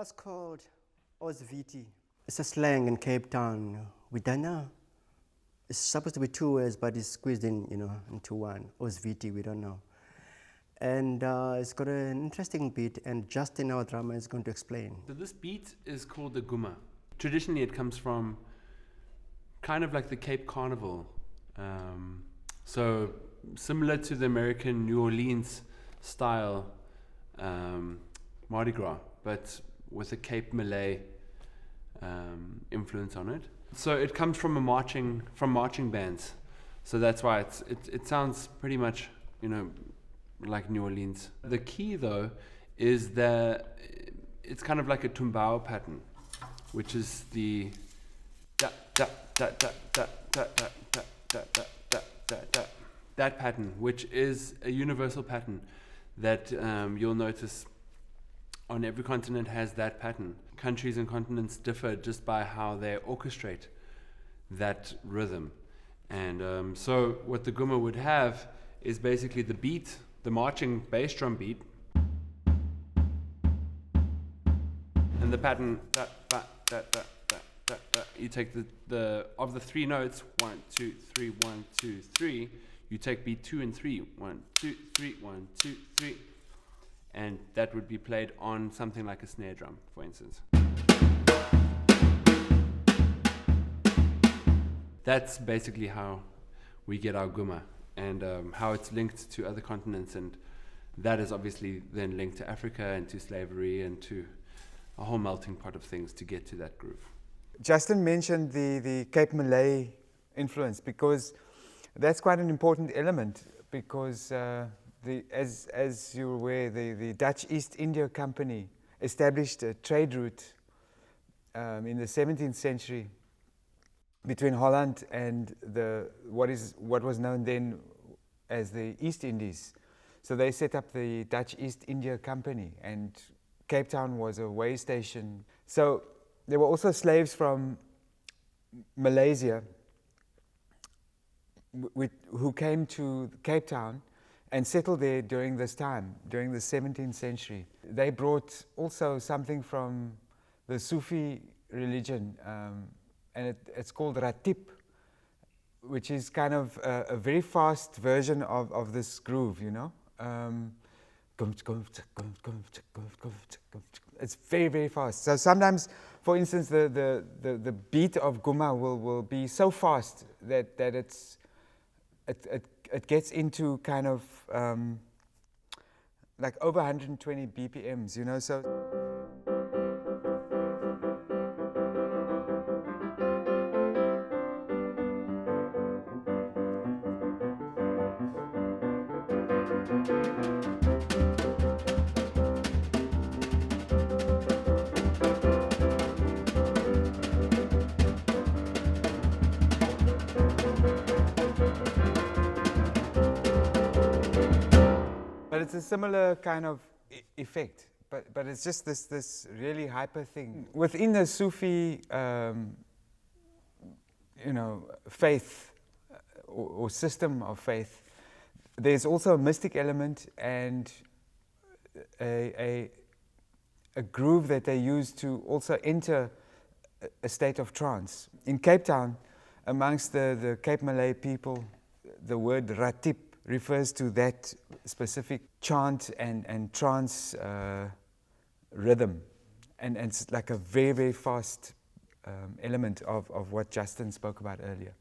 was called Ozviti. It's a slang in Cape Town. We don't know. It's supposed to be two words, but it's squeezed in, into one. Ozviti, we don't know. And it's got an interesting beat, and Justin, our drummer, is going to explain. So this beat is called the Ghoema. Traditionally, it comes from kind of like the Cape Carnival. So similar to the American New Orleans style Mardi Gras, but with a Cape Malay influence on it. So it comes from marching bands. So that's why it sounds pretty much, like New Orleans. The key though is that it's kind of like a tumbao pattern, which is the da da da da da da da da da da da da da. That pattern, which is a universal pattern that you'll notice on every continent has that pattern. Countries and continents differ just by how they orchestrate that rhythm. And so what the Ghoema would have is basically the beat, the marching bass drum beat, and the pattern da, ba, da, da, da, da, da. You take the of the three notes, 1, 2, 3, 1, 2, 3, you take beat 2 and 3, 1, 2, 3, 1, 2, 3. And that would be played on something like a snare drum, for instance. That's basically how we get our Ghoema, and how it's linked to other continents, and that is obviously then linked to Africa and to slavery and to a whole melting pot of things to get to that groove. Justin mentioned the Cape Malay influence, because that's quite an important element, because as you're aware, the Dutch East India Company established a trade route in the 17th century between Holland and what was known then as the East Indies. So they set up the Dutch East India Company, and Cape Town was a way station. So there were also slaves from Malaysia who came to Cape Town and settled there during this time, during the 17th century. They brought also something from the Sufi religion, and it's called ratip, which is kind of a very fast version of this groove, It's very, very fast. So sometimes, for instance, the beat of Ghoema will be so fast that it gets into kind of like over 120 BPMs, so. But it's a similar kind of effect, but it's just this really hyper thing. Within the Sufi, faith or system of faith, there's also a mystic element and a groove that they use to also enter a state of trance. In Cape Town, amongst the Cape Malay people, the word ratip refers to that specific chant and trance rhythm, and it's like a very, very fast element of what Justin spoke about earlier.